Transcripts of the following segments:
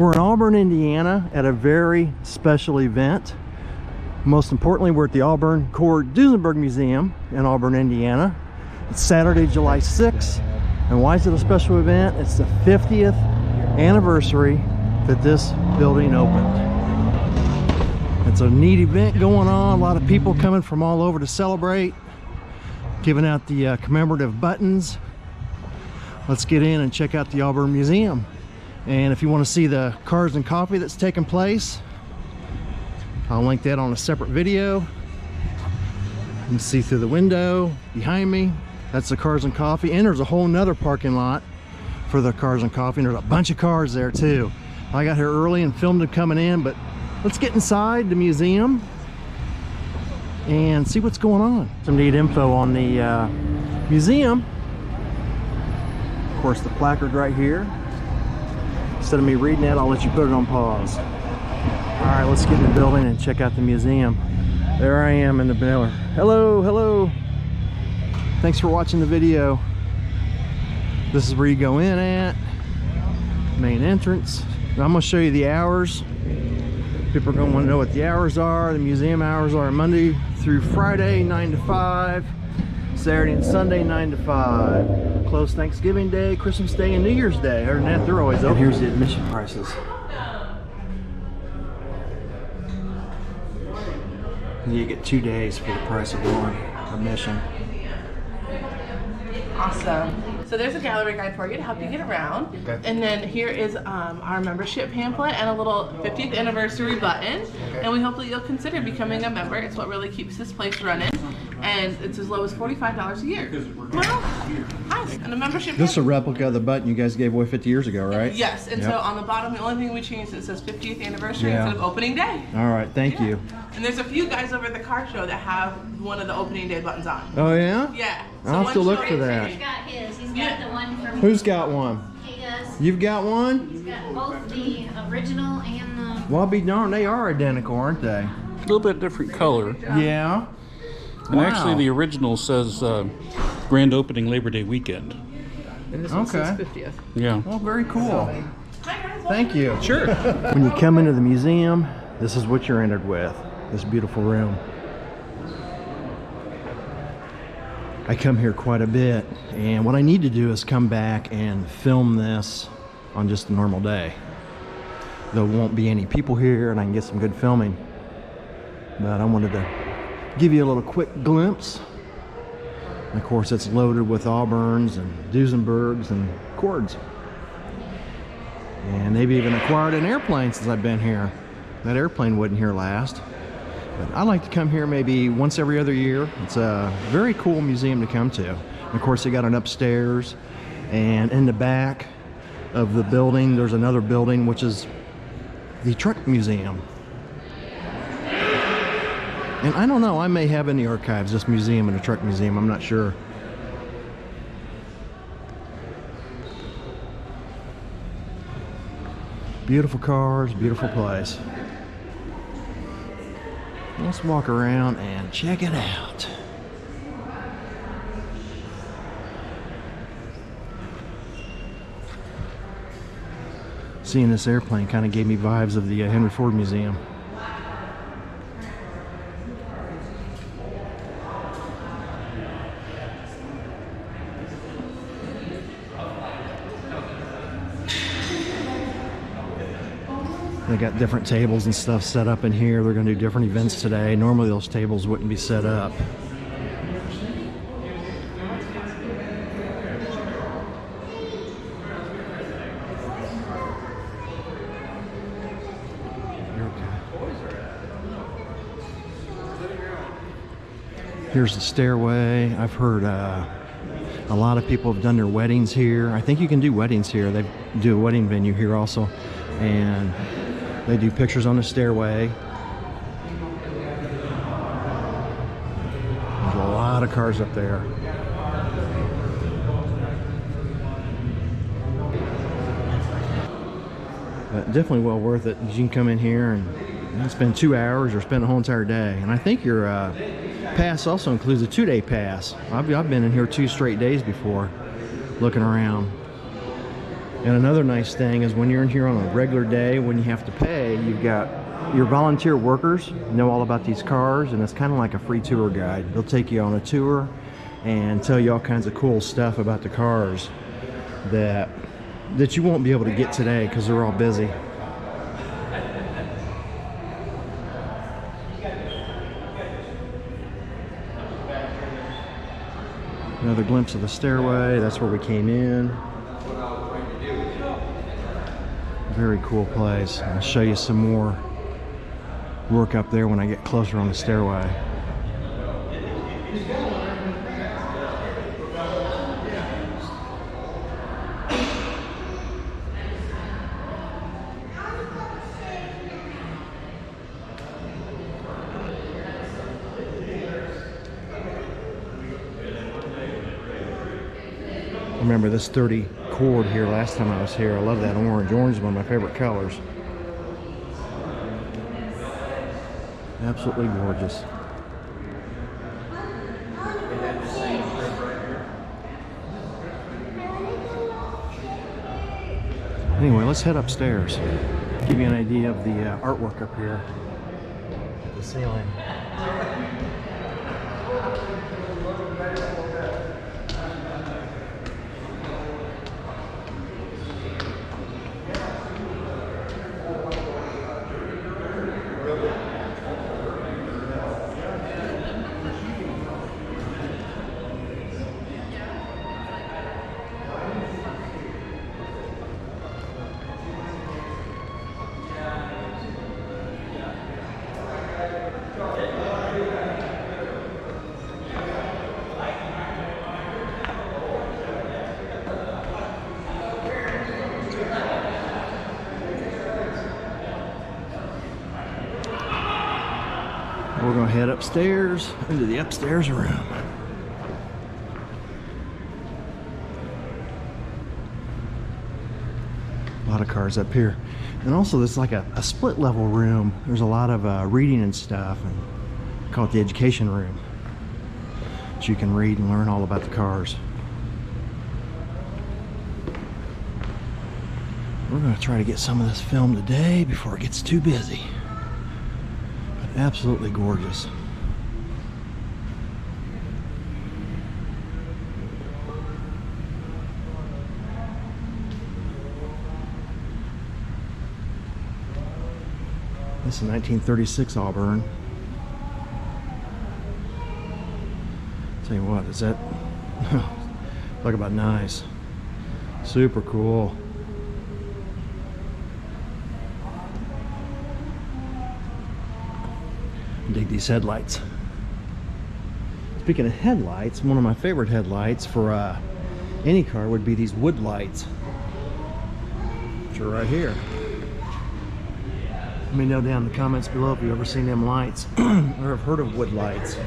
We're in Auburn, Indiana at a very special event. Most importantly, we're at the Auburn Duesenberg Museum in Auburn, Indiana. It's Saturday, July 6th. And why is it a special event? It's the 50th anniversary that this building opened. It's a neat event going on. A lot of people coming from all over to celebrate, giving out the commemorative buttons. Let's get in and check out the Auburn Museum. And if you want to see the cars and coffee that's taking place, I'll link that on a separate video. You can see through the window behind me, that's the cars and coffee. And there's a whole nother parking lot for the cars and coffee. And there's a bunch of cars there too. I got here early and filmed them coming in, but let's get inside the museum and see what's going on. Some neat info on the museum. Of course, the placard right here. Instead of me reading that, I'll let you put it on pause. All right, let's get in the building and check out the museum. There I am in the building. Hello, hello. Thanks for watching the video. This is where you go in at. Main entrance. I'm gonna show you the hours. People are gonna want to know what the hours are. The museum hours are Monday through Friday, 9 to 5. Saturday and Sunday, 9 to 5. Closed Thanksgiving Day, Christmas Day, and New Year's Day. Other than that, they're always open. Here's the admission prices. You get 2 days for the price of one admission. Awesome. So there's a gallery guide for you to help you get around. Okay. And then here is our membership pamphlet and a little 50th anniversary button. Okay. And we hope that you'll consider becoming a member. It's what really keeps this place running. And it's as low as $45 a year. Well, nice. And a membership This is a replica of the button you guys gave away 50 years ago, right? Yes. And so on the bottom, the only thing we changed, it says 50th anniversary instead of opening day. All right, thank you. And there's a few guys over at the car show that have one of the opening day buttons on. Oh, yeah? Yeah. I'll have to look for that. He's got his. He's got the one from... Who's got one? He does. You've got one? He's got both the original and the... Well, I'll be darned, they are identical, aren't they? A little bit different color. Yeah. And actually the original says grand opening Labor Day weekend. And this one says 50th. Yeah. Well, very cool. Hi guys. Thank you. Sure. When you come into the museum, this is what you're entered with. This beautiful room. I come here quite a bit, and what I need to do is come back and film this on just a normal day. There won't be any people here and I can get some good filming. But I wanted to give you a little quick glimpse. And of course, it's loaded with Auburns and Duesenbergs and Cords. And they've even acquired an airplane since I've been here. That airplane wasn't here last. But I like to come here maybe once every other year. It's a very cool museum to come to. And of course, they got an upstairs, and in the back of the building, there's another building, which is the truck museum. And I don't know, I may have in the archives this museum and a truck museum, I'm not sure. Beautiful cars, beautiful place. Let's walk around and check it out. Seeing this airplane kind of gave me vibes of the Henry Ford Museum. They got different tables and stuff set up in here. They're going to do different events today. Normally those tables wouldn't be set up. Here's the stairway. I've heard a lot of people have done their weddings here. I think you can do weddings here. They do a wedding venue here also. And they do pictures on the stairway. There's a lot of cars up there. But definitely well worth it. You can come in here and spend 2 hours or spend a whole entire day. And I think your pass also includes a 2-day pass. I've been in here 2 straight days before, looking around. And another nice thing is when you're in here on a regular day, when you have to pay, you've got your volunteer workers know all about these cars, and it's kind of like a free tour guide. They'll take you on a tour and tell you all kinds of cool stuff about the cars that you won't be able to get today because they're all busy. Another glimpse of the stairway. That's where we came in. Very cool place. I'll show you some more work up there when I get closer on the stairway. I remember this 30 cord here last time I was here. I love that orange. Orange is one of my favorite colors. Absolutely gorgeous. Anyway, let's head upstairs. Give you an idea of the artwork up here at the ceiling. We're going to head upstairs into the upstairs room. A lot of cars up here. And also there's like a split level room. There's a lot of reading and stuff. And I call it the education room. So you can read and learn all about the cars. We're going to try to get some of this filmed today before it gets too busy. Absolutely gorgeous. This is 1936 Auburn. Tell you what, is that talk about nice. Super cool. Dig these headlights. Speaking of headlights, one of my favorite headlights for any car would be these wood lights, which are right here. Let me know down in the comments below if you've ever seen them lights or have heard of wood lights.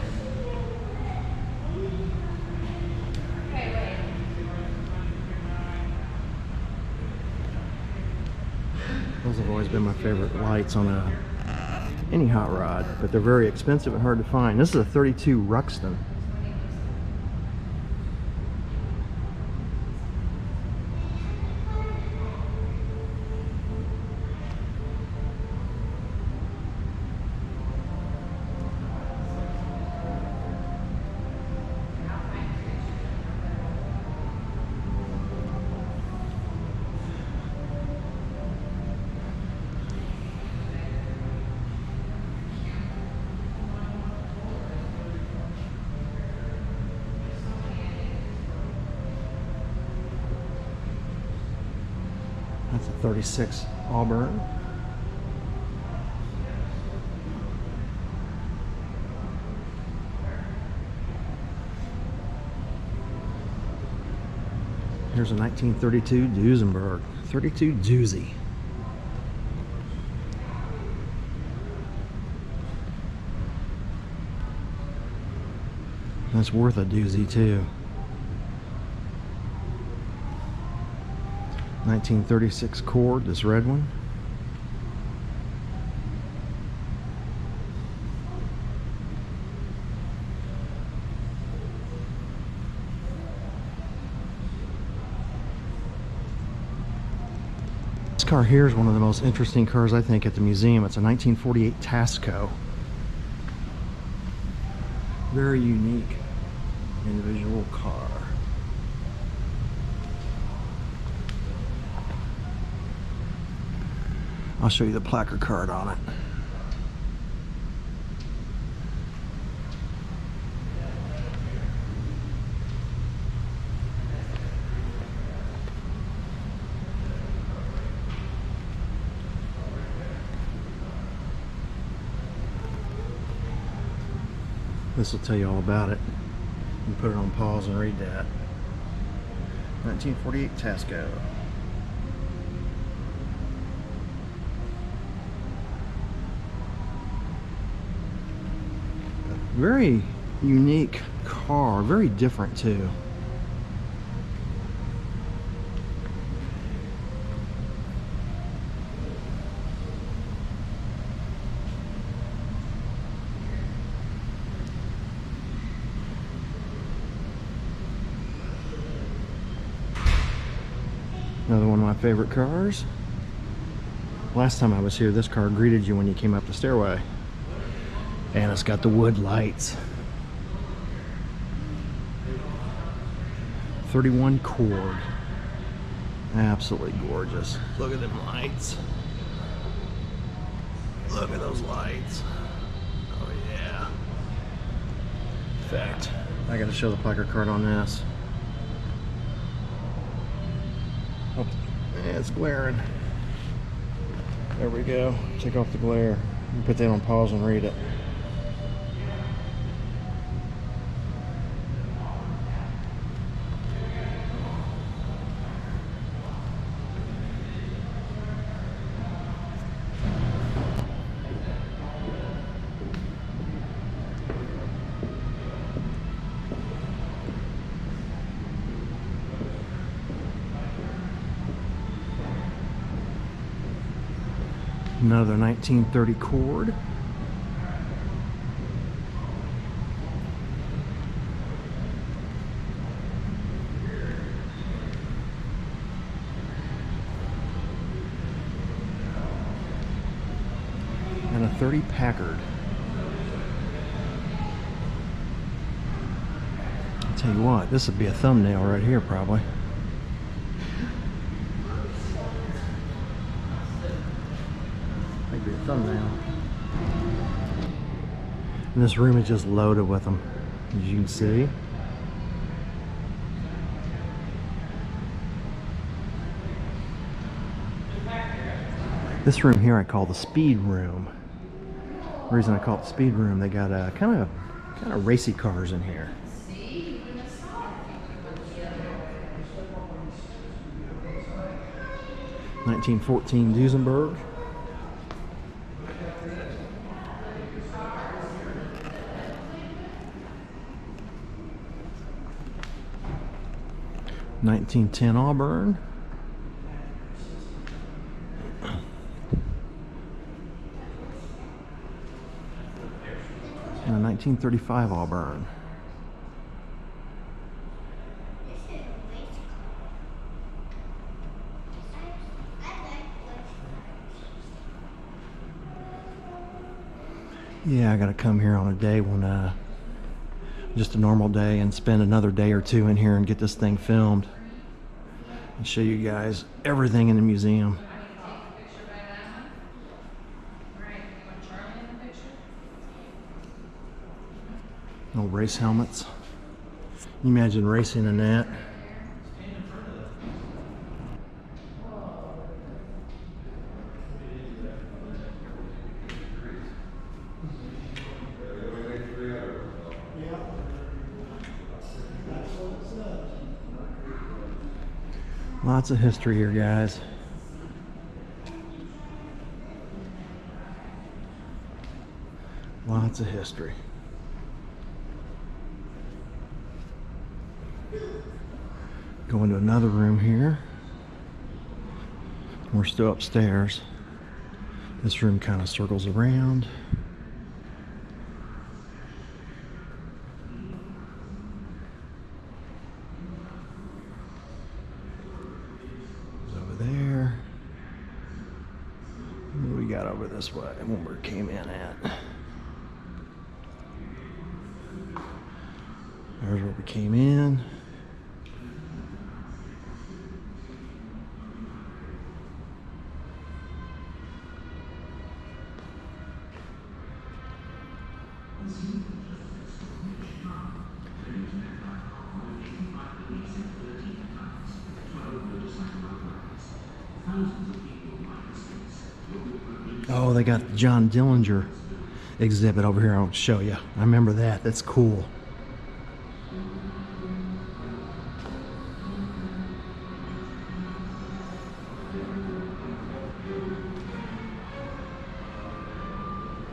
Those have always been my favorite lights on any hot rod, but they're very expensive and hard to find. This is a 32 Ruxton. That's a 36 Auburn. Here's a 1932 Duesenberg, 32 doozy. That's worth a doozy too. 1936 Cord, this red one. car here is one of the most interesting cars, I think, at the museum. It's a 1948 Tasco. Very unique individual car. I'll show you the placard card on it. This will tell you all about it. You can put it on pause and read that. 1948 Tasco. Very unique car, very different too. Another one of my favorite cars. Last time I was here, this car greeted you when you came up the stairway. And it's got the wood lights. 31 Cord. Absolutely gorgeous. Look at them lights. Look at those lights. Oh yeah. In fact, I gotta show the placard card on this. Oh, yeah, it's glaring. There we go. Take off the glare. You put that on pause and read it. Another 1930 Cord. And a 30 Packard. I'll tell you what, this would be a thumbnail right here probably. Be a thumbnail. And this room is just loaded with them, as you can see. This room here I call the speed room. The reason I call it the speed room, they got kind of racy cars in here. (1914) Duesenberg. (1910) Auburn. And a 1935 Auburn. Yeah, I gotta come here on a day when just a normal day and spend another day or two in here and get this thing filmed and show you guys everything in the museum. No race helmets. Can you imagine racing in that? Lots of history here, guys. Lots of history. Go into another room here. We're still upstairs. This room kind of circles around. Over there. we got over this way when we came in at? There's where we came in. Oh, they got the John Dillinger exhibit over here. I'll show you. I remember that. That's cool.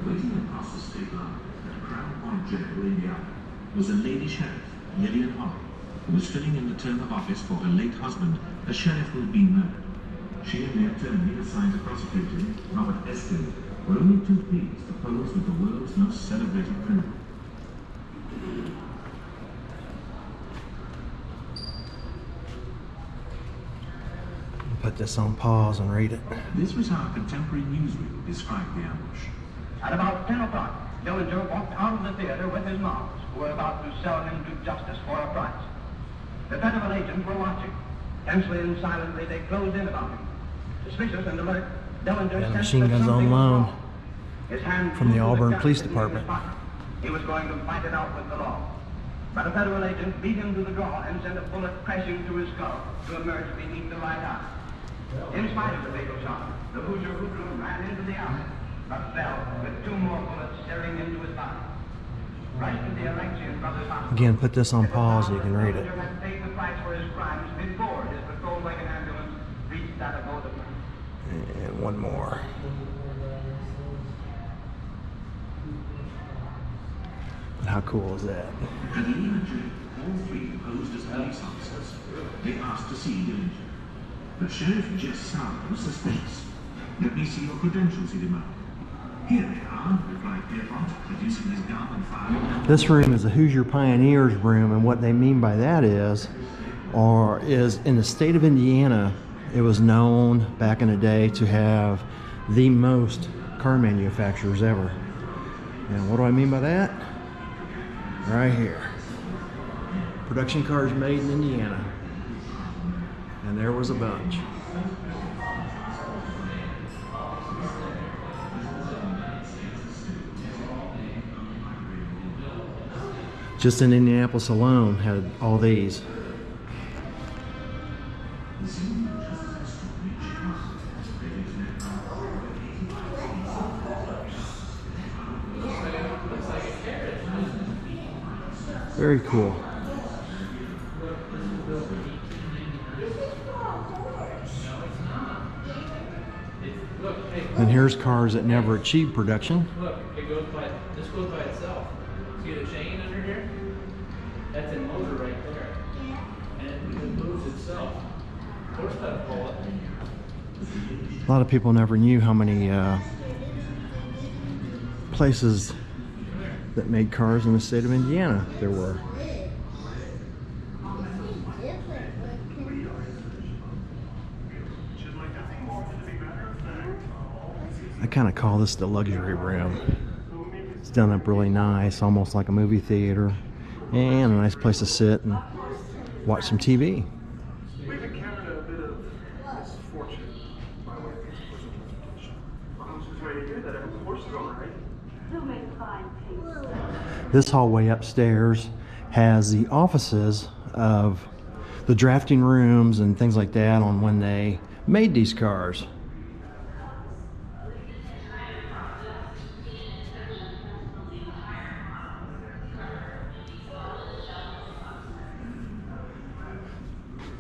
Waiting across the state line at Crown Point Jail, Indiana, was a lady sheriff, Lillian Holly, who was filling in the term of office for her late husband, a sheriff who had been murdered. She and the attorney assigned to prosecute him, Robert Eskin, were only too pleased to pose with the world's most celebrated criminal. Put this on pause and read it. This was how a contemporary newsreel described the ambush. At about 10 o'clock, Dillinger walked out of the theater with his moms, who were about to sell him to justice for a price. The federal agents were watching. Tensely and silently, they closed in about him. Suspicious and alert, Dillinger Yeah, sensed machine that guns something on was loan wrong. His hand from the flew to Auburn gun Police in his Department. pocket. He was going to fight it out with the law. But a federal agent beat him to the draw and sent a bullet crashing through his skull to emerge beneath the right eye. In spite of the fatal shot, the Hoosier hoodlum ran into the alley, but fell with 2 more bullets staring into his body. Rushed to the Alexian Brothers Hospital. Again, put this on pause so you can read it. Dillinger had paid the price for his crimes before his patrol wagon ambulance reached that of Automotive. And one more. How cool is that? At Lee and Jake, all 3 posed as police officers. They asked to see Dillinger. But Sheriff Jess Sauer was suspicious. Let me see your credentials, he demanded. Here they are, replied Pierpont, producing his gun and firing. This room is a Hoosier Pioneers room, and what they mean by that is in the state of Indiana, it was known back in the day to have the most car manufacturers ever. And what do I mean by that? Right here. Production cars made in Indiana. And there was a bunch. Just in Indianapolis alone had all these. Very cool. And here's cars that never achieved production. Look, this goes by itself. See the chain under here? That's a motor right there. And it moves itself. Of course that'll pull it. A lot of people never knew how many places that made cars in the state of Indiana there were. I kind of call this the luxury room. It's done up really nice, almost like a movie theater, and a nice place to sit and watch some TV. We've encountered a bit of misfortune by way of personal transportation. I'm just ready to hear that every horse is all right. He'll make fine peace. This hallway upstairs has the offices of the drafting rooms and things like that on when they made these cars.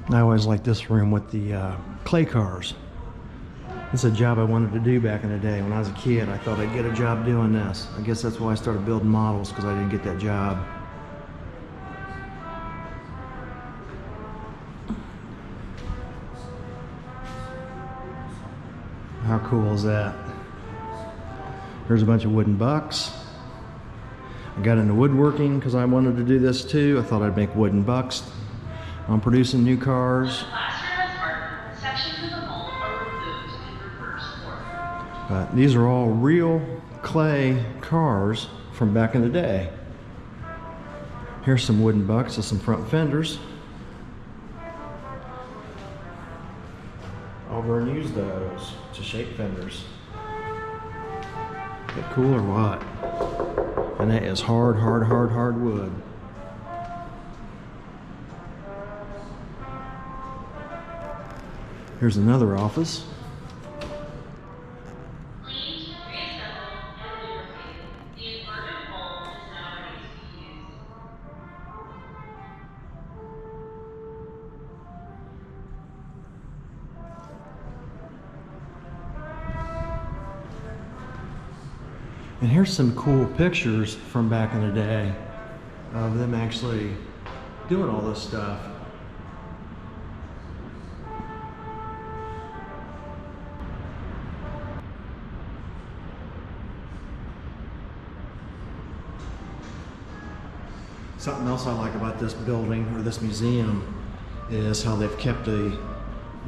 I always liked this room with the clay cars. It's a job I wanted to do back in the day. When I was a kid, I thought I'd get a job doing this. I guess that's why I started building models, because I didn't get that job. How cool is that? Here's a bunch of wooden bucks. I got into woodworking because I wanted to do this too. I thought I'd make wooden bucks. I'm producing new cars. But these are all real clay cars from back in the day. Here's some wooden buckets of some front fenders. Auburn used those to shape fenders. Is that cool or what? And that is hard wood. Here's another office. And here's some cool pictures from back in the day of them actually doing all this stuff. Something else I like about this building or this museum is how they've kept the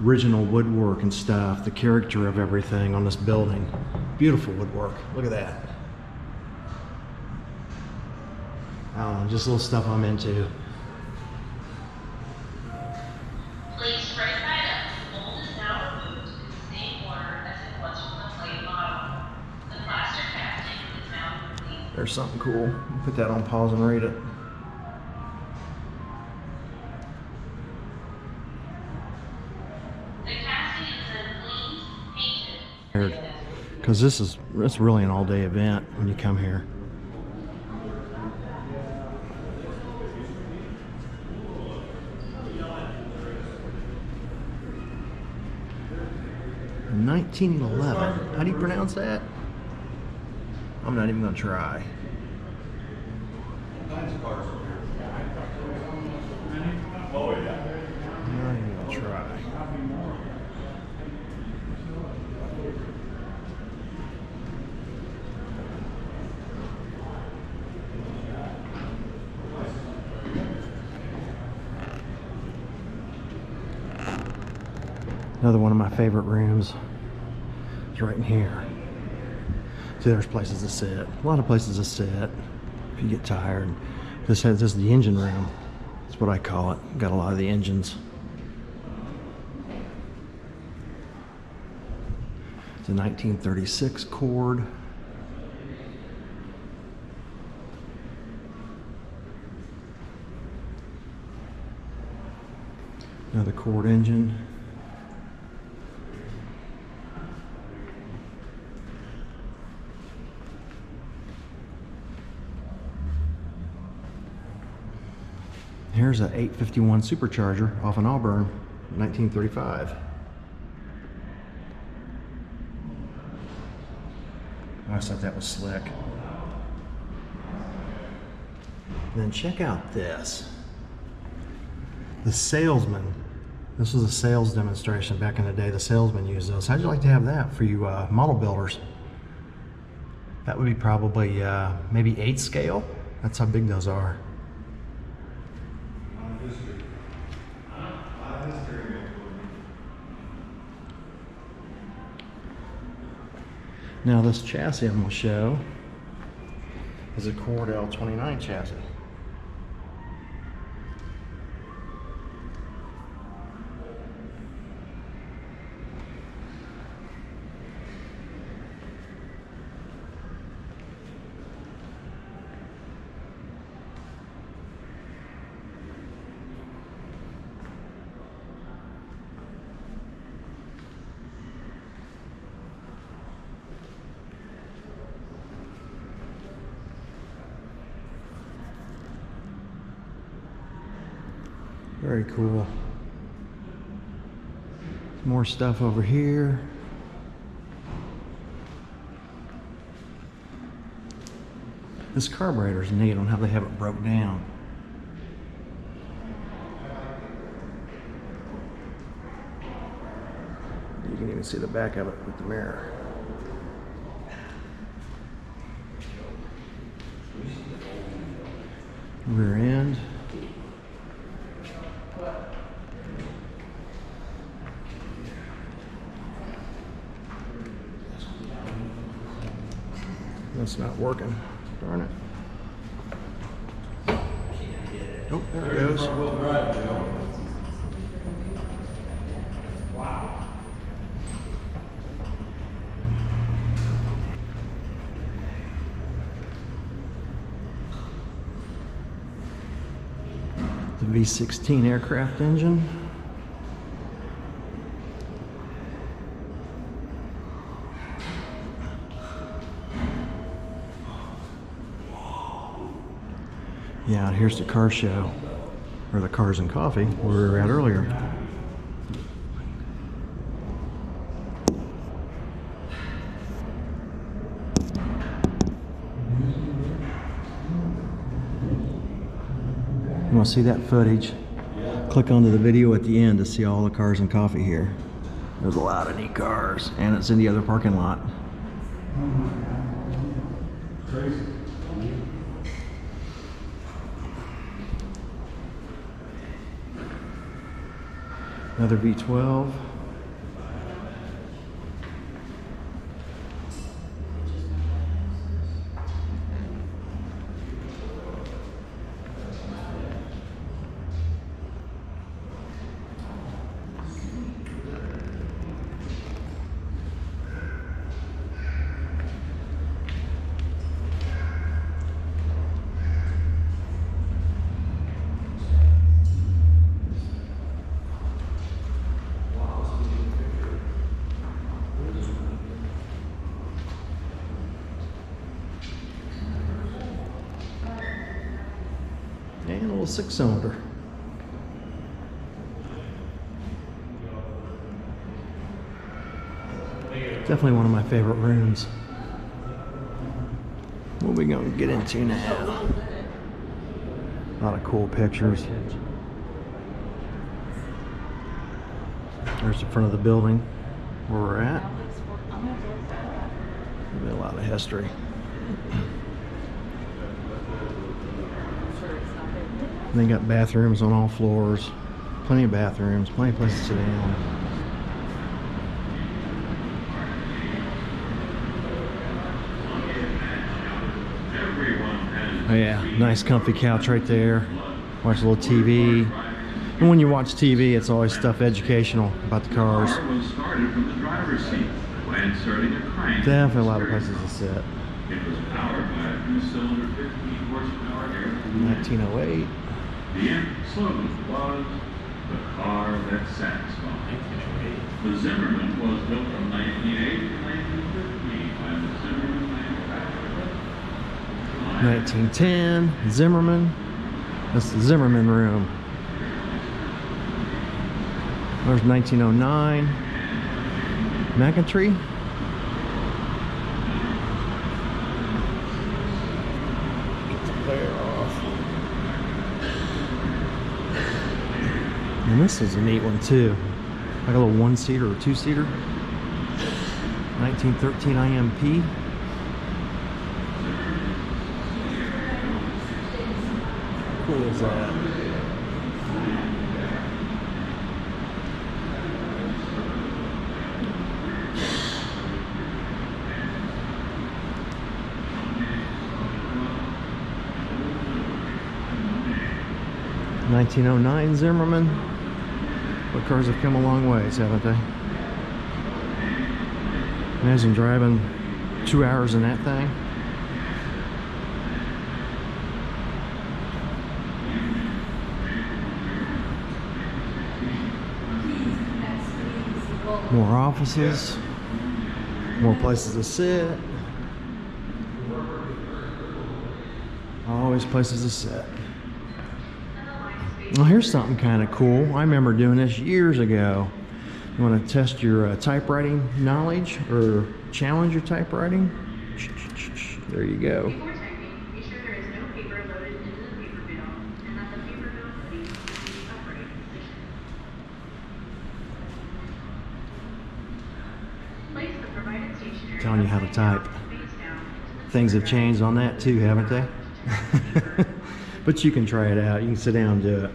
original woodwork and stuff, the character of everything on this building. Beautiful woodwork. Look at that. I don't know, just little stuff I'm into. Place right side up. The mold is now removed in the same order as it was from the plate model. The plaster casting is now complete. There's something cool. Put that on pause and read it. The casting is then cleaned, painted. Because it's really an all-day event when you come here. In 1911. How do you pronounce that? I'm not even going to try. I'm not even going to try. Another one of my favorite rooms is right in here. See, there's places to sit. A lot of places to sit if you get tired. This is the engine room. That's what I call it. Got a lot of the engines. It's a 1936 Cord. Another Cord engine. Here's an 851 supercharger off an Auburn, 1935. I always thought that was slick. And then check out this. The salesman. This was a sales demonstration back in the day. The salesman used those. How'd you like to have that for you model builders? That would be probably maybe 8 scale. That's how big those are. Now this chassis I'm going to show is a Cord L29 chassis. Very cool. More stuff over here. This carburetor is neat on how they have it broke down. You can even see the back of it with the mirror. Rear end. That's not working. Darn it. Oh, there it goes. The V16 aircraft engine. Yeah, and here's the car show, or the Cars and Coffee, where we were at earlier. You want to see that footage? Click onto the video at the end to see all the Cars and Coffee here. There's a lot of neat cars, and it's in the other parking lot. Another V12. And a little 6-cylinder. Definitely one of my favorite rooms. What are we going to get into now? A lot of cool pictures. There's the front of the building where we're at. A lot of history. They got bathrooms on all floors, plenty of bathrooms, plenty of places to sit down. Oh yeah, nice comfy couch right there. Watch a little TV. And when you watch TV, it's always stuff educational about the cars. Definitely a lot of places to sit. It was powered by a 2-cylinder 15 horsepower air. 1908. The end slogan was, the car that satisfies. The Zimmerman was built from 1908 to 1915 by the Zimmerman manufacturer. 1910, Zimmerman. That's the Zimmerman room. There's 1909, McIntyre. And this is a neat one too. Like a little 1-seater or 2-seater. 1913 IMP. How cool is that? '09 Zimmerman. What cars have come a long ways, haven't they? Imagine driving 2 hours in that thing. More offices, more places to sit. Always places to sit. Well, here's something kind of cool. I remember doing this years ago. You want to test your typewriting knowledge or challenge your typewriting? There you go. Before typing, be sure there is no paper loaded into the paper bill and that the paper bill sleeve is in the upright position. Place the provided stationery Telling you how to type. face down. Things have changed on that too, haven't they? But you can try it out. You can sit down and do it.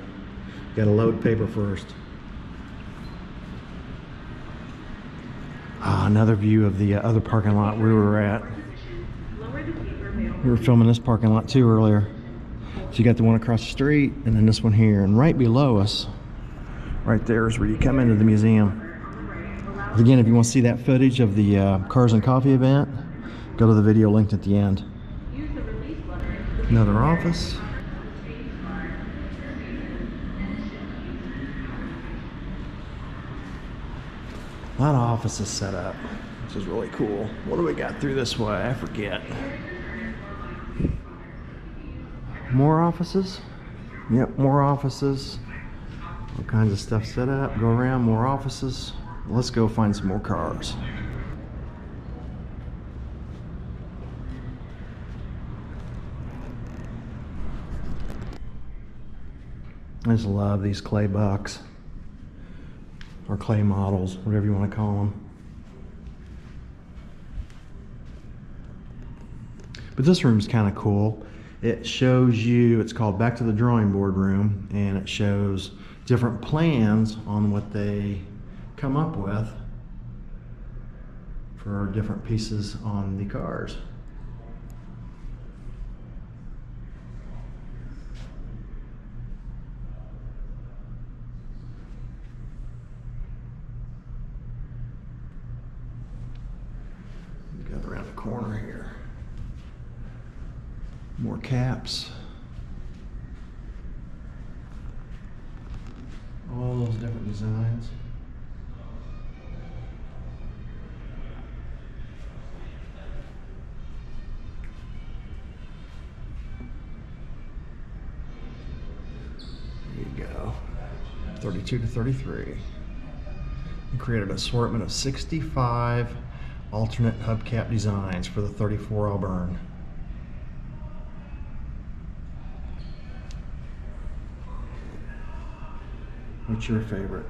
Got to load paper first. Another view of the other parking lot we were at. Lower the We were filming this parking lot too earlier. So you got the one across the street and then this one here. And right below us, right there is where you come into the museum. Again, if you want to see that footage of the Cars and Coffee event, go to the video linked at the end. Another office. A lot of offices set up, which is really cool. What do we got through this way? I forget. More offices? Yep, more offices. All kinds of stuff set up. Go around, more offices. Let's go find some more cars. I just love these clay bucks. Or clay models, whatever you want to call them. But this room's kind of cool. It shows you, it's called Back to the Drawing Board Room, and it shows different plans on what they come up with for different pieces on the cars. Got around the corner here. More caps. All those different designs. There you go. 32 to 33. We created an assortment of 65 alternate hubcap designs for the 34 Auburn. What's your favorite?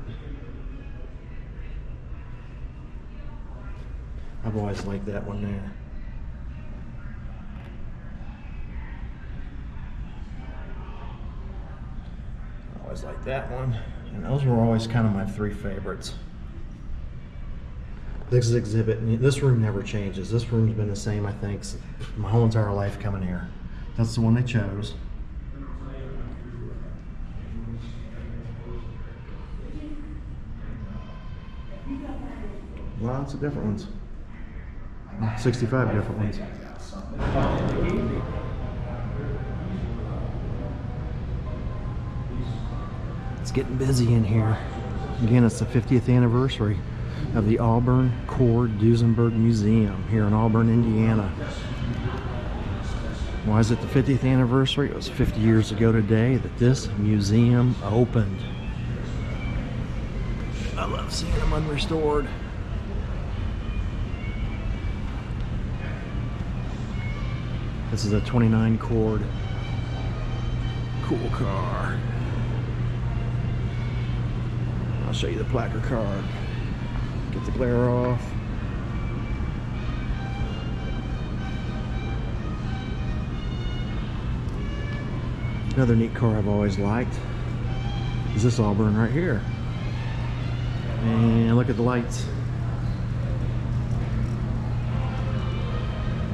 I've always liked that one there. I always liked that one. And those were always kind of my three favorites. This exhibit, this room never changes. This room's been the same, I think, my whole entire life coming here. That's the one they chose. Lots of different ones. 65 different ones. It's getting busy in here. Again, it's the 50th anniversary of the Auburn Duesenberg Museum here in Auburn, Indiana. Why is it the 50th anniversary? It was 50 years ago today that this museum opened. I love seeing them unrestored. This is a 29 Cord. Cool car. I'll show you the placard card. Get the glare off. Another neat car I've always liked is this Auburn right here. And look at the lights.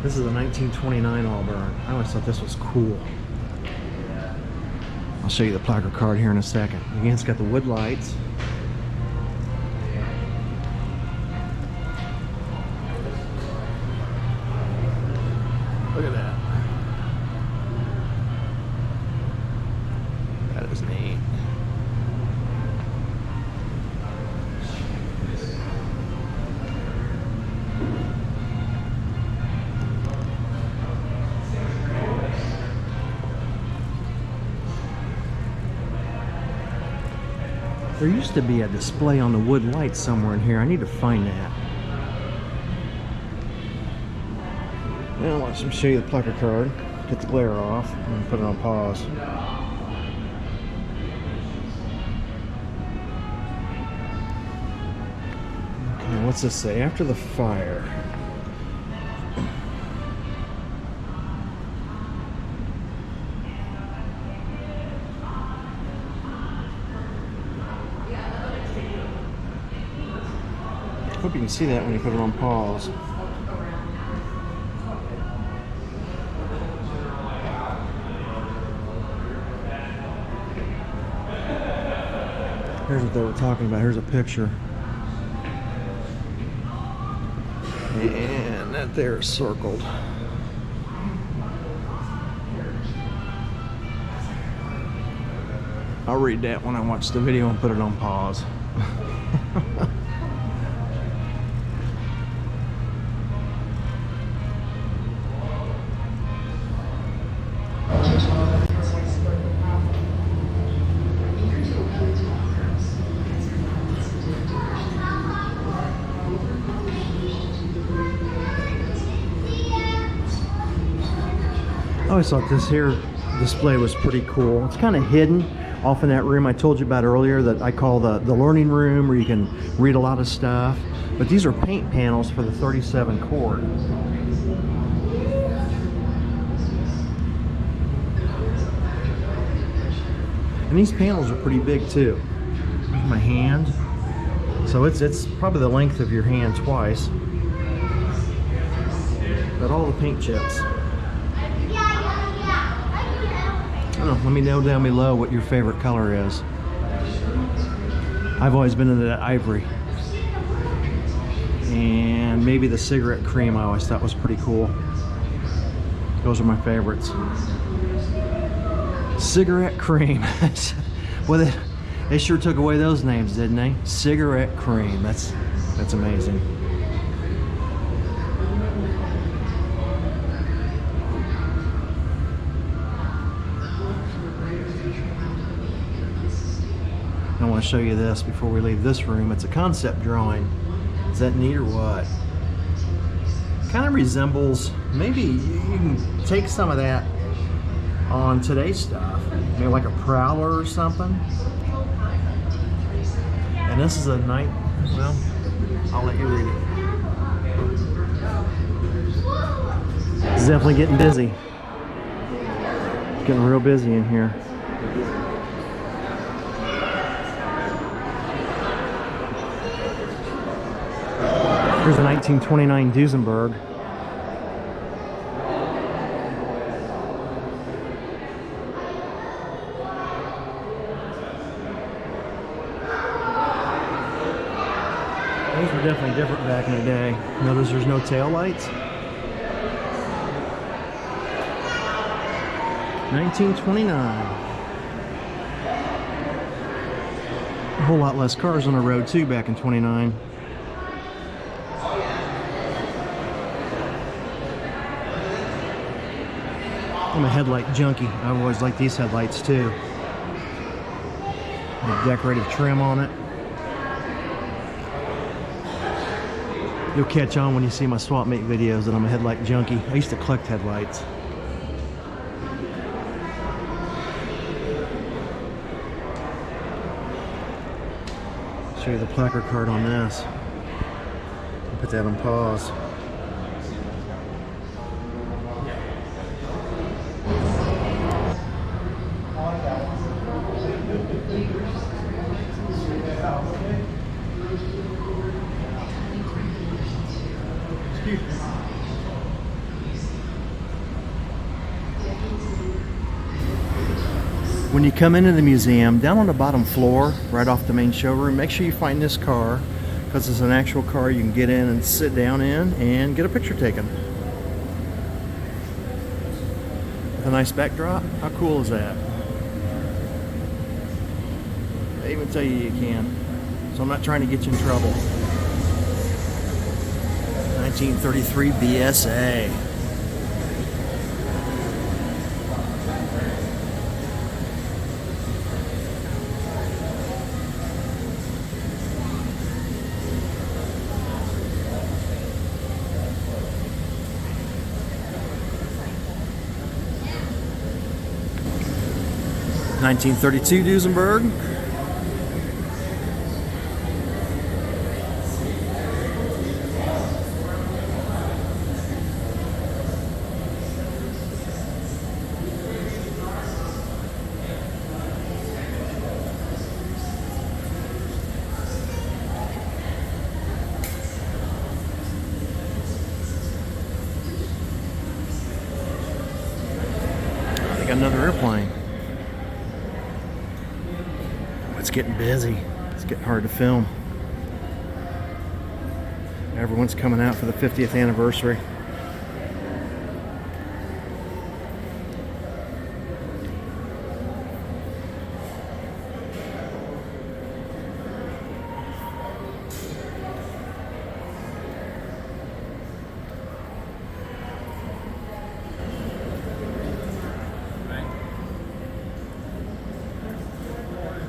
This is a 1929 Auburn. I always thought this was cool. I'll show you the placard card here in a second. Again, it's got the wood lights. Look at that. That is neat. There used to be a display on the wood lights somewhere in here. I need to find that. Now let's show you the placard card. Get the glare off and put it on pause. Okay, what's this say? After the fire. Hope you can see that when you put it on pause. Here's what they were talking about. Here's a picture. And that there is circled. I'll read that when I watch the video and put it on pause. I always thought this here display was pretty cool. It's kind of hidden off in that room I told you about earlier that I call the learning room, where you can read a lot of stuff. But these are paint panels for the 37 chord. And these panels are pretty big too. Here's my hand. So it's probably the length of your hand twice. Got all the paint chips. Let me know down below what your favorite color is. I've always been into that ivory. And maybe the cigarette cream I always thought was pretty cool. Those are my favorites. Cigarette cream. Well, they sure took away those names, didn't they? Cigarette cream. That's amazing. I want to show you this before we leave this room. It's a concept drawing. Is that neat or what? Kind of resembles, maybe you can take some of that on today's stuff. Maybe like a Prowler or something. And this is a night, well, I'll let you read it. It's definitely getting busy. It's getting real busy in here. Here's a 1929 Duesenberg. Those were definitely different back in the day. Notice there's no tail lights. 1929. A whole lot less cars on the road too back in 29. I'm a headlight junkie. I always like these headlights too. Decorative trim on it. You'll catch on when you see my swap meet videos that I'm a headlight junkie. I used to collect headlights. Show you the placard card on this. Put that on pause. When you come into the museum, down on the bottom floor, right off the main showroom, make sure you find this car, because it's an actual car you can get in and sit down in and get a picture taken. With a nice backdrop. How cool is that? They even tell you you can. So I'm not trying to get you in trouble. 1933 BSA. (1932) Duesenberg. I got another airplane. It's getting busy. It's getting hard to film. Everyone's coming out for the 50th anniversary.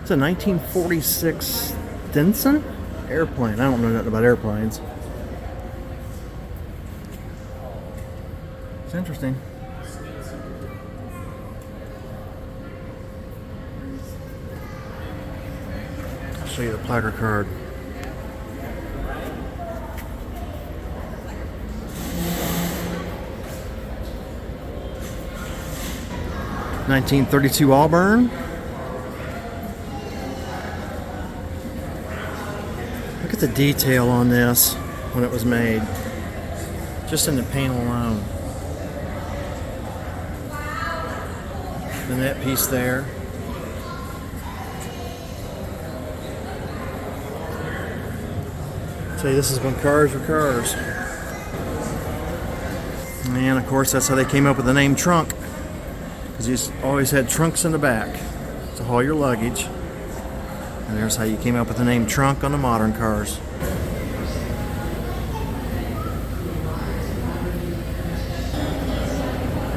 It's a 1946 Stinson airplane. I don't know nothing about airplanes. It's interesting. I'll show you the placard card. (1932) Auburn. Look at the detail on this when it was made. Just in the paint alone. The net piece there. Tell you, this is when cars were cars. And of course, that's how they came up with the name trunk. Because you always had trunks in the back to haul your luggage. And there's how you came up with the name trunk on the modern cars.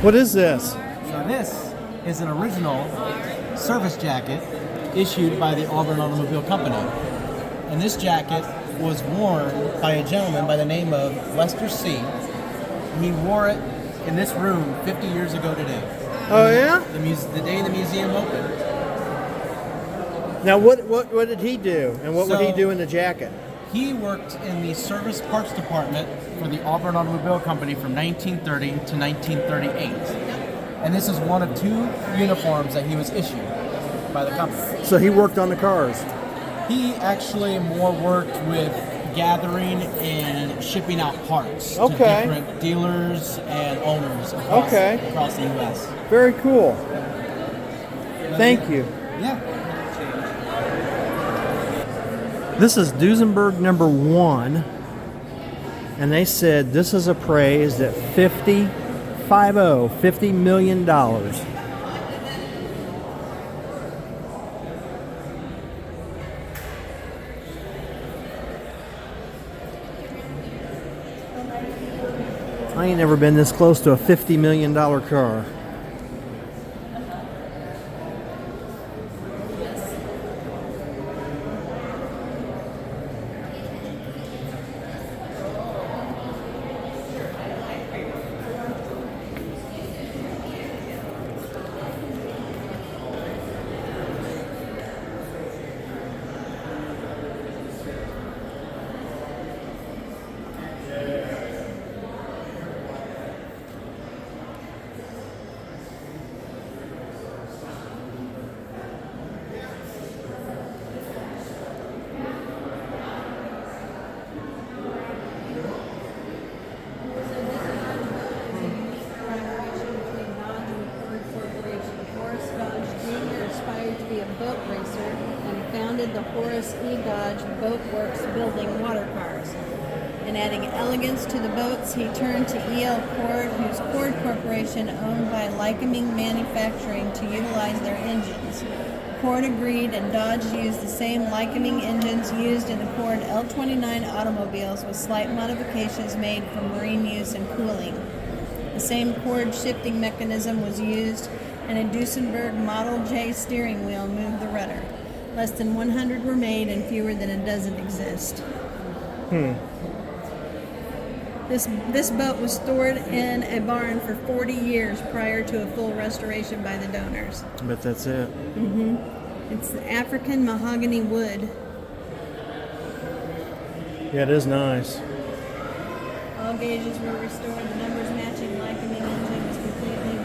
What is this? So this is an original service jacket issued by the Auburn Automobile Company. And this jacket was worn by a gentleman by the name of Lester C. He wore it in this room 50 years ago today. Oh yeah? The day the museum opened. Now what did he do? And what would he do in the jacket? He worked in the service parts department for the Auburn Automobile Company from 1930 to 1938. And this is one of two uniforms that he was issued by the company. So he worked on the cars? He actually more worked with gathering and shipping out parts to different dealers and owners across the U.S. Very cool. Thank you. Yeah. This is Duesenberg number 1, and they said this is appraised at $50 million. I ain't never been this close to a $50 million car. The Horace E. Dodge Boat Works building water cars. In adding elegance to the boats, he turned to E.L. Cord, whose Cord Corporation owned by Lycoming Manufacturing, to utilize their engines. Cord agreed, and Dodge used the same Lycoming engines used in the Cord L29 automobiles with slight modifications made for marine use and cooling. The same Cord shifting mechanism was used, and a Duesenberg Model J steering wheel moved the rudder. Less than 100 were made and fewer than a dozen exist. This boat was stored in a barn for 40 years prior to a full restoration by the donors. I bet that's it. It's African mahogany wood. Yeah, it is nice. All gauges were restored. The numbers matching Lycoming engine was completely.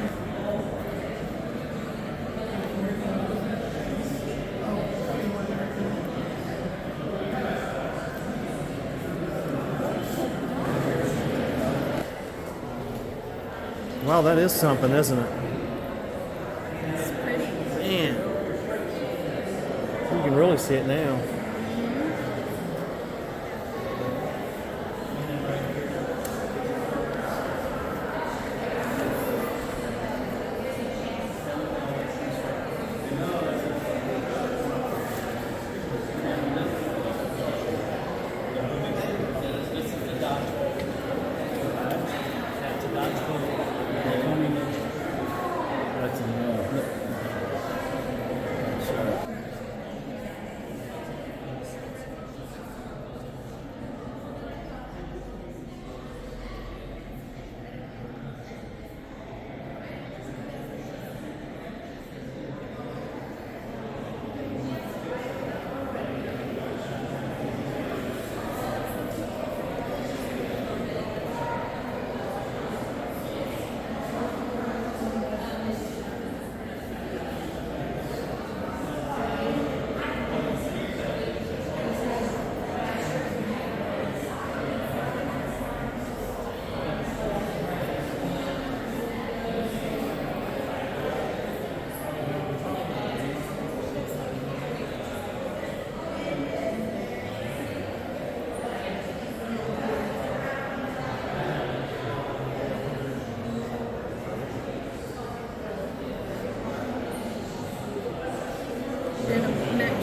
Wow, that is something, isn't it? It's pretty. Man. You can really see it now.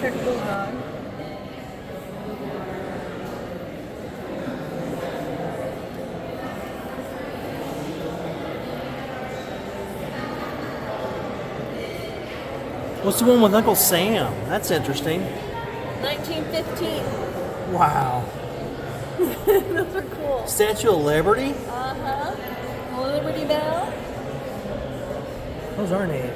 electric bulldog. What's the one with Uncle Sam? That's interesting. 1915. Wow. Those are cool. Statue of Liberty? Uh-huh. Liberty Bell. Those are neat.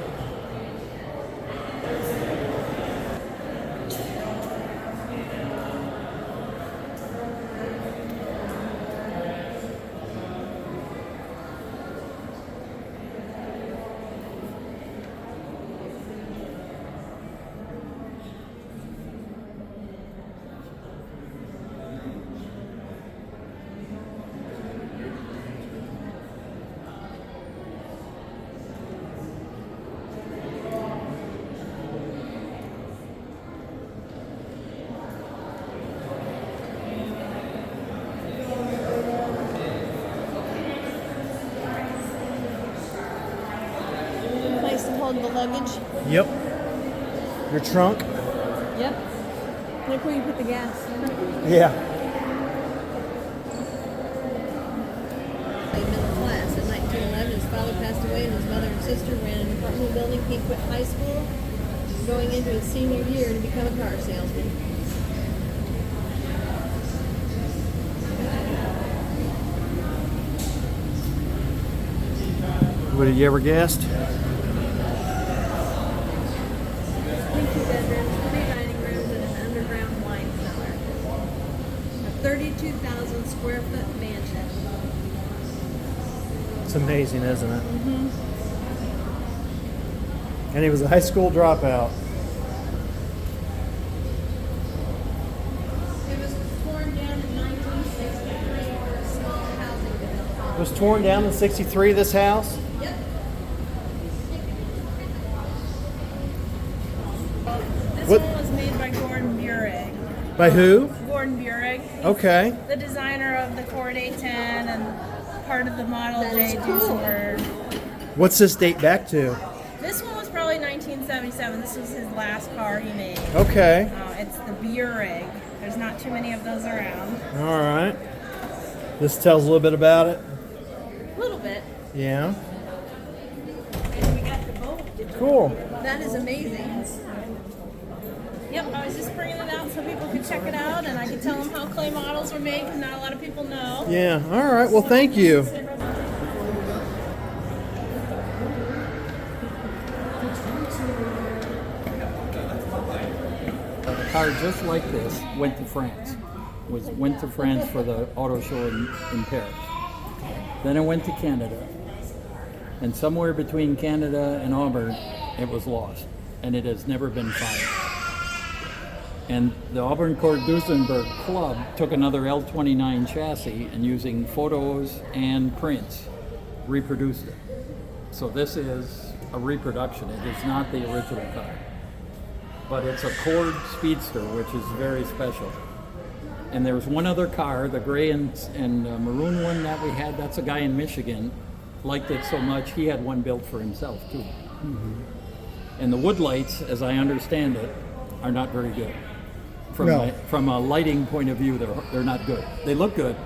Place to hold the luggage. Yep. Your trunk? Yep. Look where you put the gas. Yeah. Middle class. In 1911, his father passed away and his mother and sister ran an apartment building. He quit high school, going into his senior year to become a car salesman. What have you ever guessed? 2 bedrooms, 3 dining rooms, and an underground wine cellar. A 32,000 square foot mansion. It's amazing, isn't it? Mm-hmm. And he was a high school dropout. It was torn down in 1963 for a small housing development. It was torn down in 63, this house? Yep. This What- one was made by Gordon Burig. By who? Gordon Burig. He's Okay. the designer of the Ford A10 and part of the Model That J is cool. Duesenberg. What's this date back to? This one was probably 1977. This was his last car he made. Okay. It's the Burig. There's not too many of those around. All right. This tells a little bit about it. A little bit. Yeah. And we got the boat. Cool. That is amazing. Yep, I was just bringing it out so people could check it out and I could tell them how clay models were made because not a lot of people know. Yeah. All right. Well, thank you. A car just like this went to France. Went to France for the auto show in Paris. Then it went to Canada. And somewhere between Canada and Auburn, it was lost. And it has never been found. And the Auburn Court Duesenberg Club took another L29 chassis and using photos and prints, reproduced it. So this is a reproduction. It is not the original car. But it's a Cord Speedster, which is very special. And there's one other car, the gray and maroon one that we had, that's a guy in Michigan, liked it so much, he had one built for himself too. Mm-hmm. And the wood lights, as I understand it, are not very good. From a lighting point of view, they're not good. They look good,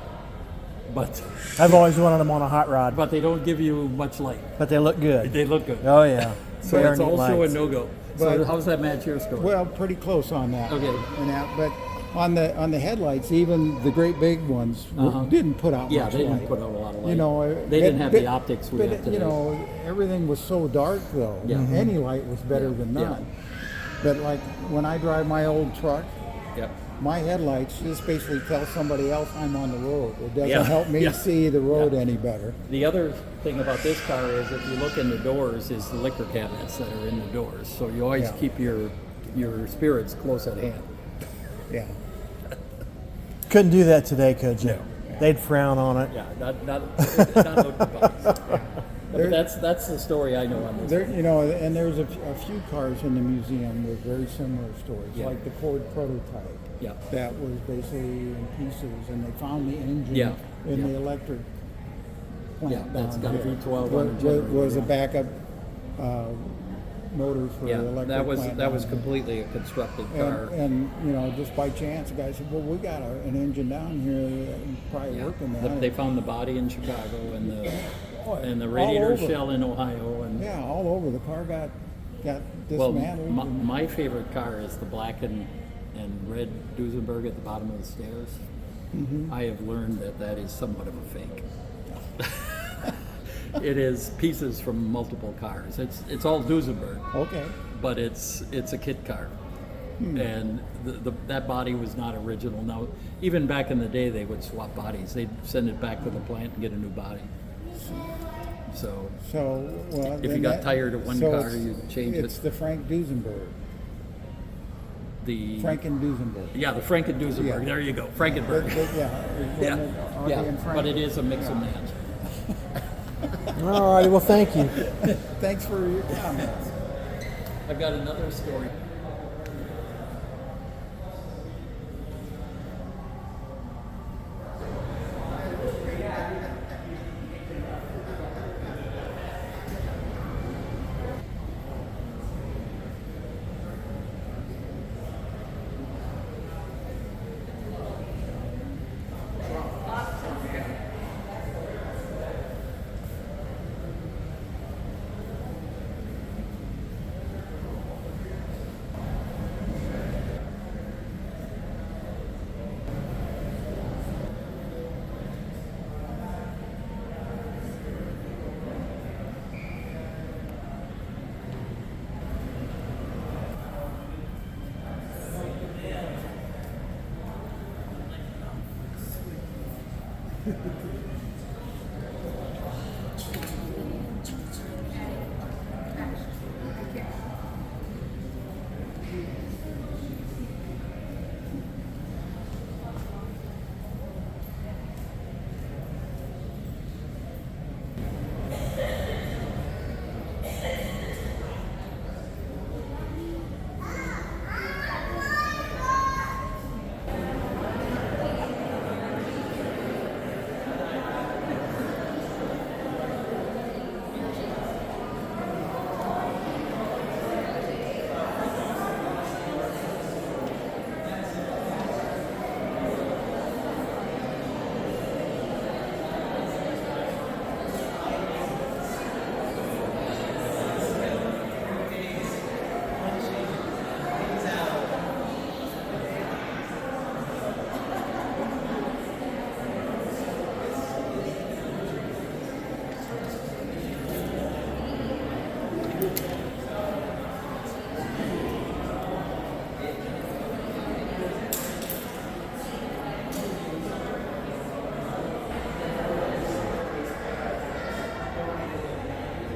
but I've always wanted them on a hot rod. but they don't give you much light. But they look good. They look good. Oh, yeah. So They are it's neat also lights. a no-go. So But- how's that match your story? Well, pretty close on that. Okay. And that, but on the headlights, even the great big ones didn't put out Yeah, much they didn't light. put out a lot of light. You know, They didn't have the optics we but have today. you know, everything was so dark though. Yeah. Mhm. Any light was better than Yeah. none. But like when I drive my old truck, Yep. my headlights just basically tell somebody else I'm on the road. It doesn't Yeah. help me Yeah. see the road any better. The other thing about this car is if you look in the doors is the liquor cabinets that are in the doors. So you always Yeah. keep your spirits close at hand. Yeah. Couldn't do that today, could you? They'd frown on it. Yeah, not look box. But that's the story I know on this. There, you know, and there's a few cars in the museum with very similar stories, Yeah. like the Ford prototype. Yeah. That was basically in pieces, and they found the engine Yeah. in Yeah. the electric plant. Yeah, that's down got a here. V12 on Was, the generator, was a yeah. backup motors for the Yeah, electric that was plant that down was there. completely a constructed car. And you know, just by chance, the guy said, "Well, we got an engine down here that probably Yeah. working now." They found the body in Chicago and the All radiator over. shell in Ohio. And Yeah, all over. The car got well, dismantled. my favorite car is the black and red Duesenberg at the bottom of the stairs. Mhm. I have learned that is somewhat of a fake. It is pieces from multiple cars. It's all Duesenberg. Okay. But it's a kit car. And that body was not original. Now, even back in the day, they would swap bodies. They'd send it back to the plant and get a new body. So well, if you then got tired of one car, you change it. It's the Frank Duesenberg. The Franken Duesenberg. Yeah, the Franken Duesenberg. Yeah. There you go, Frankenberg. Yeah. But it is a mix and match. All righty, well, thank you. Thanks for your comments. I've got another story.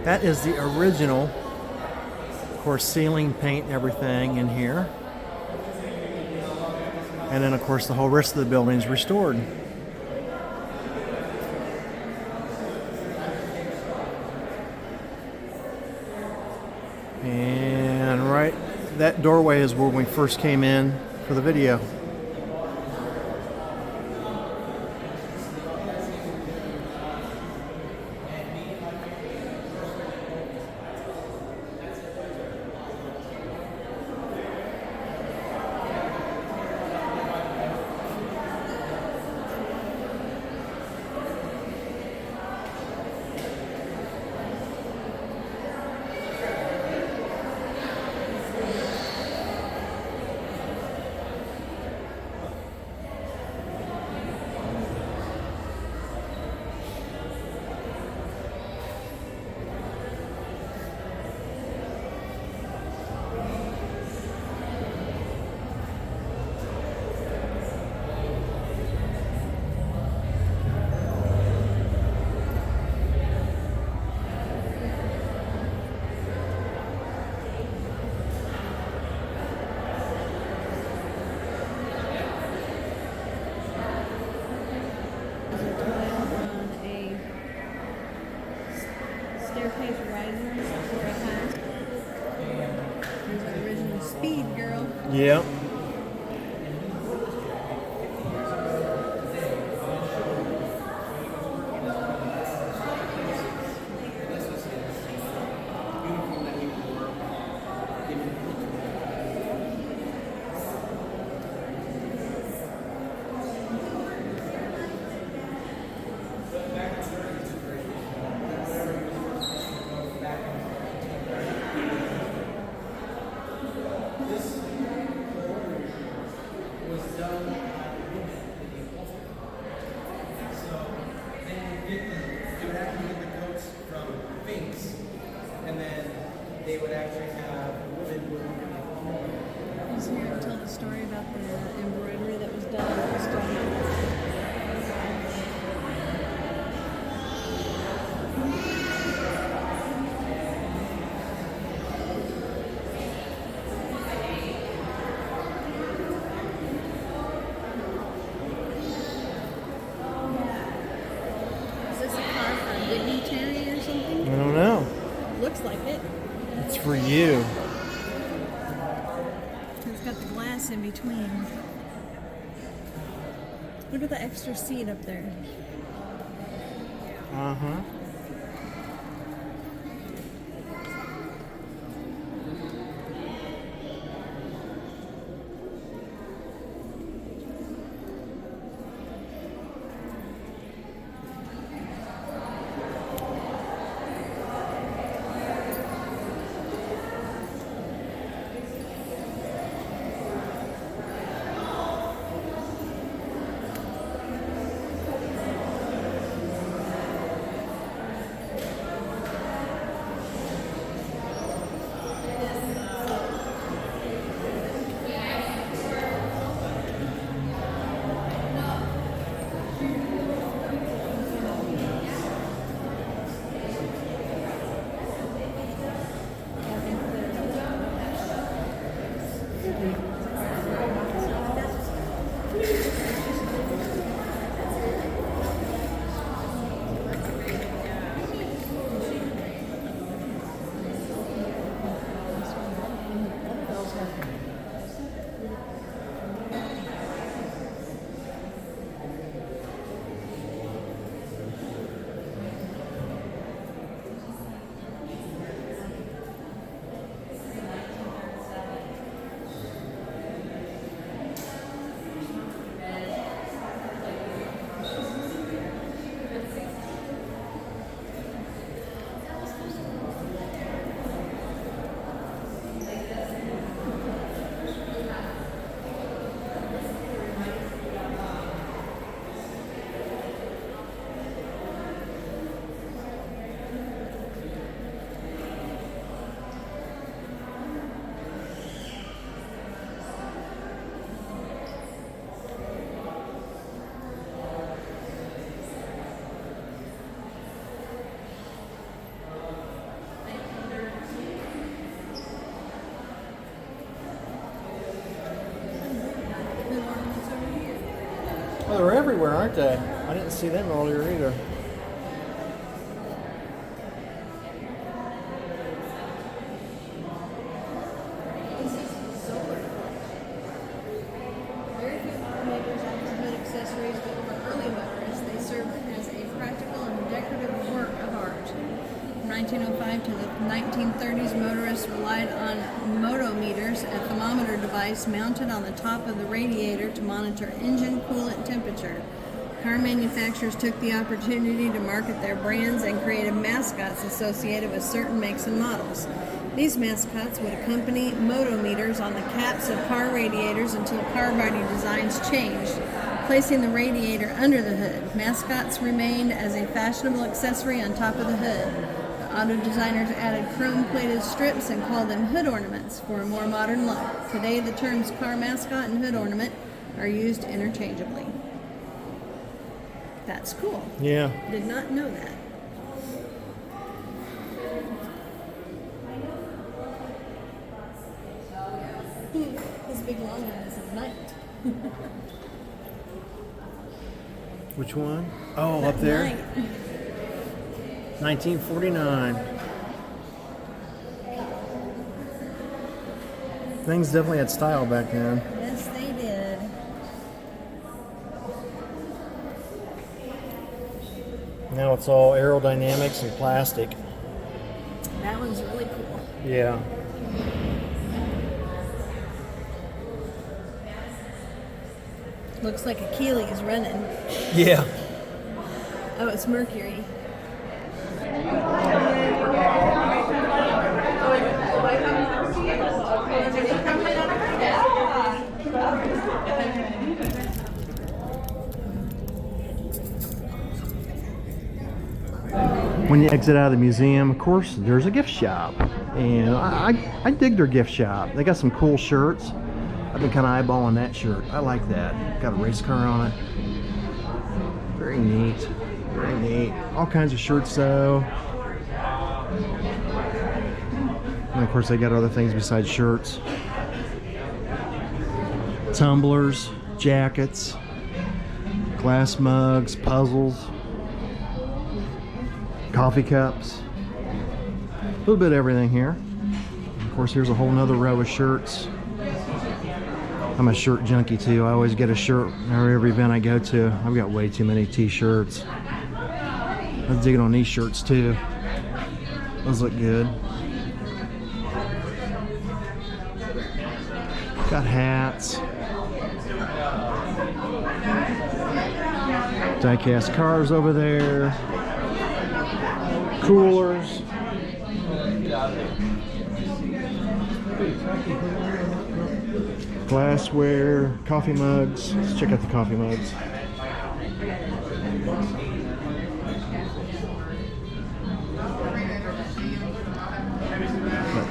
That is the original, of course, ceiling paint and everything in here. And then, of course, the whole rest of the building is restored. And right, that doorway is where we first came in for the video. Staircase riser for a house. There's an original Speed Girl. Yep. they would actually have women. He's here to tell the story about the embroidery that was done on this jacket. Is this a car for a dignitary or something? I don't know. Looks like it. It's for you. It's got the glass in between. Look at the extra seat up there. Uh-huh. Oh, they're everywhere, aren't they? I didn't see them earlier either. Very few automakers offer hood accessories, but for early motorists, they serve as a practical and decorative work of art. From 1905 to the 1930s, motorists relied on motometers, a thermometer device mounted on the top of the radiator to monitor engine coolant temperature. Car manufacturers took the opportunity to market their brands and created mascots associated with certain makes and models. These mascots would accompany motometers on the caps of car radiators until car body designs changed, placing the radiator under the hood. Mascots remained as a fashionable accessory on top of the hood. The auto designers added chrome-plated strips and called them hood ornaments for a more modern look. Today, the terms car mascot and hood ornament are used interchangeably. That's cool. Yeah. Did not know that. This big long one is at night. Which one? Oh, That up there. night. 1949. Things definitely had style back then. Yes, they did. Now it's all aerodynamics and plastic. That one's really cool. Yeah. Looks like Achilles is running. Yeah. Oh, it's Mercury. When you exit out of the museum, of course, there's a gift shop. And I dig their gift shop. They got some cool shirts. I've been kind of eyeballing that shirt. I like that. Got a race car on it. Very neat. Very neat. All kinds of shirts though. And of course they got other things besides shirts. Tumblers, jackets, glass mugs, puzzles, coffee cups. A little bit of everything here. Of course, here's a whole nother row of shirts. I'm a shirt junkie too. I always get a shirt every event I go to. I've got way too many t-shirts. I was digging on these shirts too. Those look good. Got hats. Die-cast cars over there. Coolers. Glassware, coffee mugs. Let's check out the coffee mugs.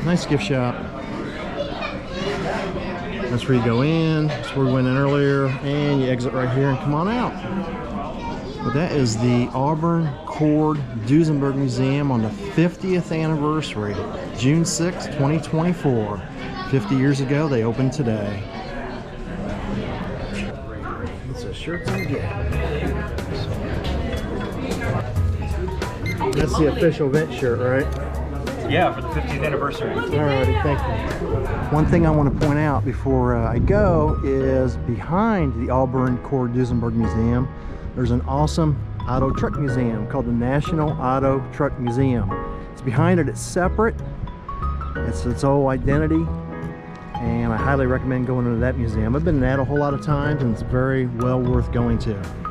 Nice gift shop. That's where you go in. That's where we went in earlier. And you exit right here and come on out. But that is the Auburn Cord Duesenberg Museum on the 50th anniversary, June 6, 2024. 50 years ago, they opened today. It's a shirts and gift. That's the official event shirt, right? Yeah, for the 50th anniversary. Alrighty, thank you. One thing I want to point out before I go is behind the Auburn Cord Duesenberg Museum, there's an awesome auto truck museum called the National Auto Truck Museum. It's behind it, it's separate. It's its own identity. And I highly recommend going into that museum. I've been to that a whole lot of times and it's very well worth going to.